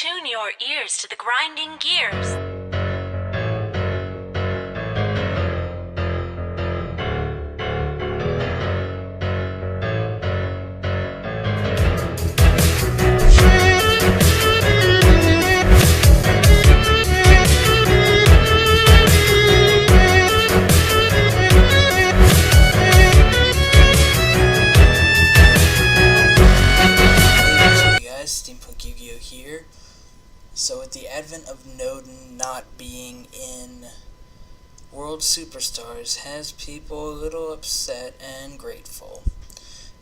Attune your ears to the grinding gears. Here. So with the advent of Noden not being in World Superstars has people a little upset and grateful.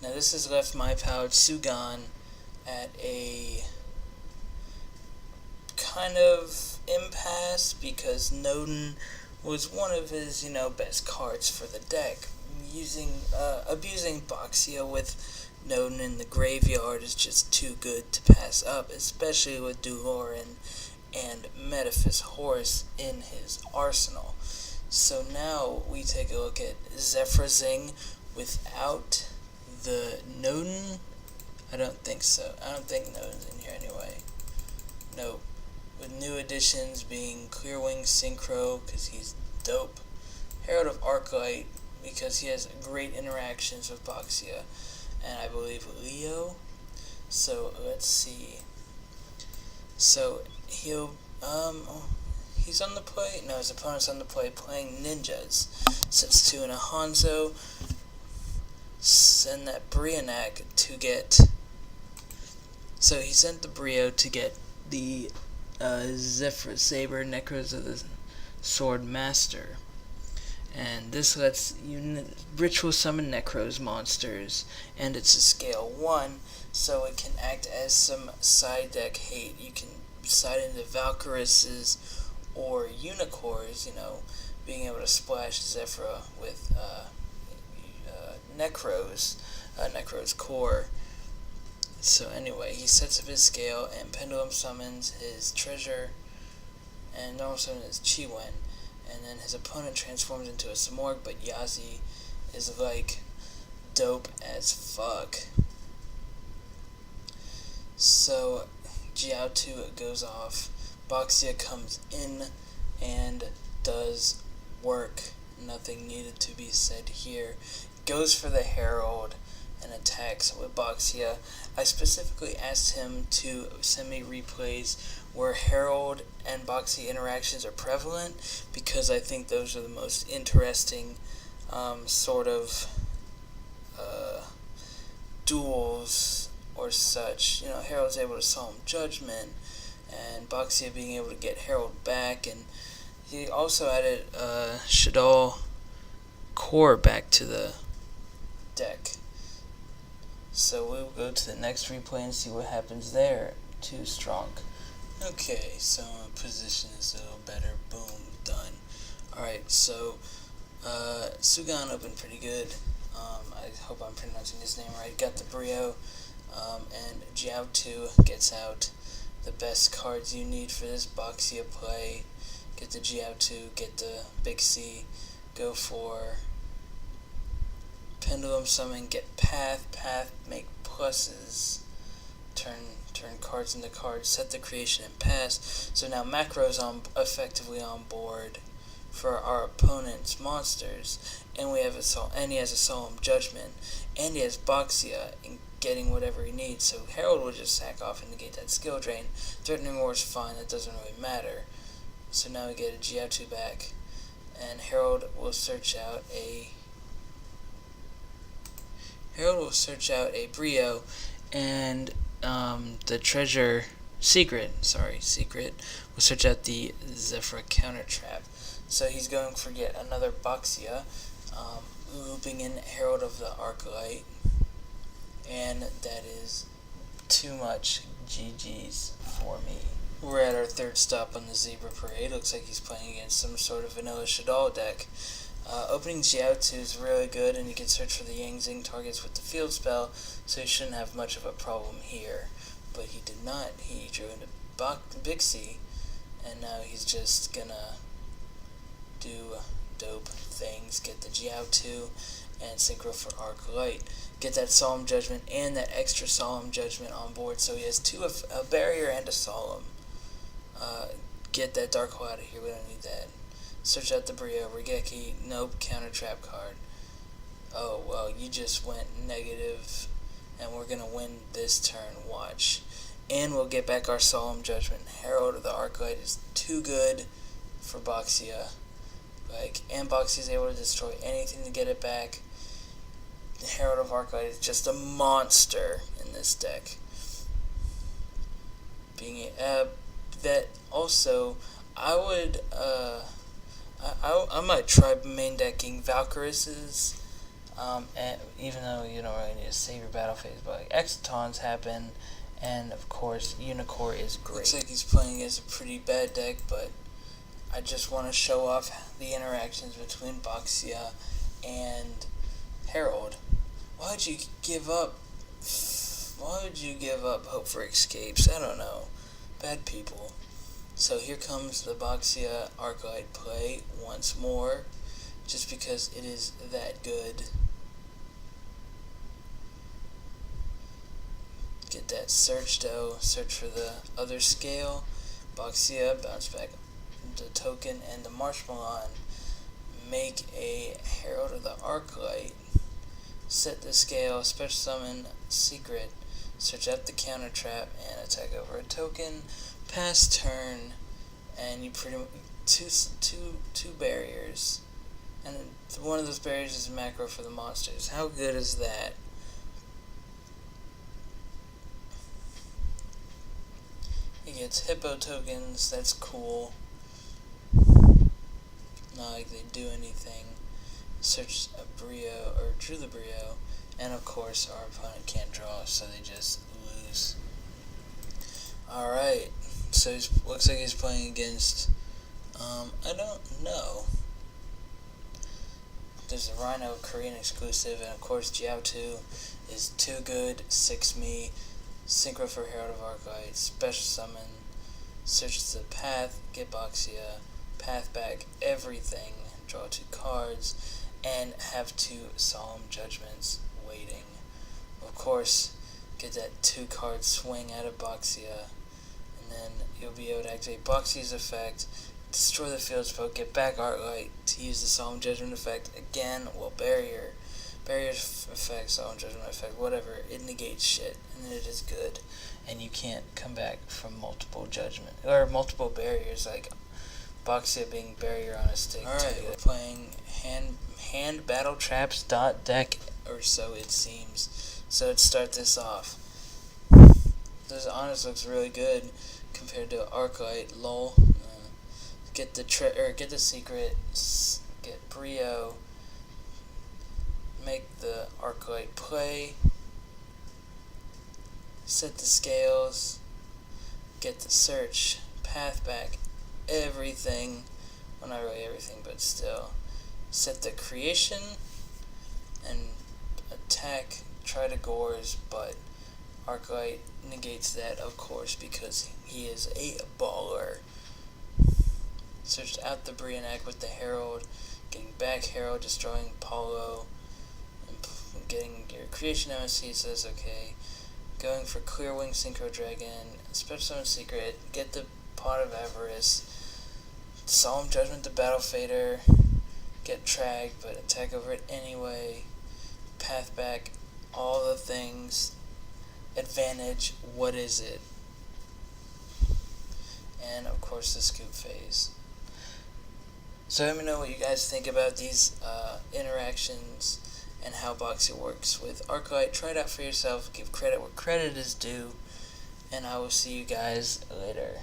Now this has left my pal Tysugan at a kind of impasse because Noden was one of his, best cards for the deck. Abusing Boxia with Noden in the graveyard is just too good to pass up, especially with Duloran and Metaphys Horus in his arsenal. So now we take a look at Zephrazing without the Noden. I don't think so. I don't think Noden's in here anyway. Nope. With new additions being Clearwing Synchro, because he's dope. Herald of Arclight, because he has great interactions with Boxia. And I believe Leo. So let's see. So he's on the play. No, his opponent's on the play playing ninjas. Sets 2 in a Hanzo. Send that Brionac to get. So he sent the Brio to get the Zephyr Saber Necros of the Sword Master. And this lets you ritual summon Necros monsters, and it's a scale 1, so it can act as some side deck hate. You can side into Valkyrises or Unicors, being able to splash Zephyra with Necros core. So anyway, he sets up his scale, and Pendulum summons his Treasure, and normal summons his Chiwen. And then his opponent transforms into a Samorg, but Yazi is dope as fuck. So Jiao2 goes off. Boxia comes in and does work. Nothing needed to be said here. Goes for the Herald and attacks with Boxia. I specifically asked him to send me replays where Herald and Boxia interactions are prevalent, because I think those are the most interesting duels or such. Herald's able to Solemn Judgment, and Boxia being able to get Herald back, and he also added Shaddoll Core back to the deck. So we'll go to the next replay and see what happens there. Too strong. Okay, so position is a little better. Boom, done. Alright, so Tysugan opened pretty good. I hope I'm pronouncing his name right. Got the Brio, and Jiao2 gets out the best cards you need for this Boxia play. Get the Jiao2, get the Big C, go for Pendulum Summon, get Path, make pluses, turn cards into cards, set the creation and pass. So now Macro's effectively on board for our opponent's monsters, and he has a Solemn Judgment, and he has Boxia in getting whatever he needs. So Herald will just sack off and negate that skill drain. Threatening Roar is fine, that doesn't really matter. So now we get a Jiao2 back, and Herald will search out a Brio, and the Treasure Secret will search out the Zephyr Counter Trap. So he's going for yet another Boxia, looping in Herald of the Arclight, and that is too much GG's for me. We're at our third stop on the Zebra Parade. Looks like he's playing against some sort of vanilla Shaddoll deck. Opening Jiao2 is really good, and you can search for the Yang Zing targets with the field spell, so he shouldn't have much of a problem here. But he did not. He drew into Big C, and now he's just gonna do dope things. Get the Jiao2, and Synchro for Arc Light. Get that Solemn Judgment and that extra Solemn Judgment on board, so he has two, a Barrier and a Solemn. Get that Dark Hole out of here, we don't need that. Search out the Brio, Regeki, nope, counter trap card. Oh, well, you just went negative, and we're gonna win this turn, watch. And we'll get back our Solemn Judgment. Herald of the Arclight is too good for Boxia. And Boxia's able to destroy anything to get it back. The Herald of Arclight is just a monster in this deck. That also, I would, I might try main decking Valkyries, and even though you don't really need to save your battle phase, but Exotons happen, and of course Unicorn is great. Looks like he's playing against a pretty bad deck, but I just want to show off the interactions between Boxia and Herald. Why would you give up? Why would you give up hope for escapes? I don't know. Bad people. So here comes the Boxia Arclight play once more, just because it is that good. Get that search though, search for the other scale. Boxia, bounce back the token and the Marshmallow. Make a Herald of the Arclight. Set the scale, special summon secret, search out the counter trap, and attack over a token. Pass turn, and you pretty much two barriers, and one of those barriers is macro for the monsters. How good is that? He gets hippo tokens. That's cool. Not like they do anything. Search a Brio, or drew the Brio, and of course our opponent can't draw, so they just lose. Alright, so looks like he's playing against, I don't know. There's a Rhino Korean exclusive, and of course Jiao2 is too good, 6-me, Synchro for Herald of Arclight, special summon, search the path, get Boxia, path back everything, draw 2 cards, and have 2 Solemn Judgments waiting. Of course, get that 2-card swing out of Boxia, and then you'll be able to activate Boxia's effect, destroy the field spell, get back Arclight to use the Solemn Judgment effect again. Well, Barrier's effect, Solemn Judgment effect, whatever, it negates shit, and it is good. And you can't come back from multiple judgment or multiple barriers, like Boxia being barrier on a stick. Alright, we're playing hand battle traps deck, or so it seems. So let's start this off. This honest looks really good compared to Arclight. Lol. Get the secret. Get Brio. Make the Arclight play. Set the scales. Get the search. Path back. Everything. Well, not really everything, but still. Set the creation and attack, try to Gores, but Arclight negates that, of course, because he is a baller. Searched out the Brianak with the Herald, getting back Herald, destroying Paulo, and getting your creation MSC, says okay. Going for Clear Wing Synchro Dragon, Special Summon Secret, get the Pot of Avarice, Solemn Judgment to Battle Fader, get Trag, but attack over it anyway, path back, all the things, advantage, what is it? And of course the scoop phase. So let me know what you guys think about these interactions and how Boxia works with Arclight. Try it out for yourself, give credit where credit is due, and I will see you guys later.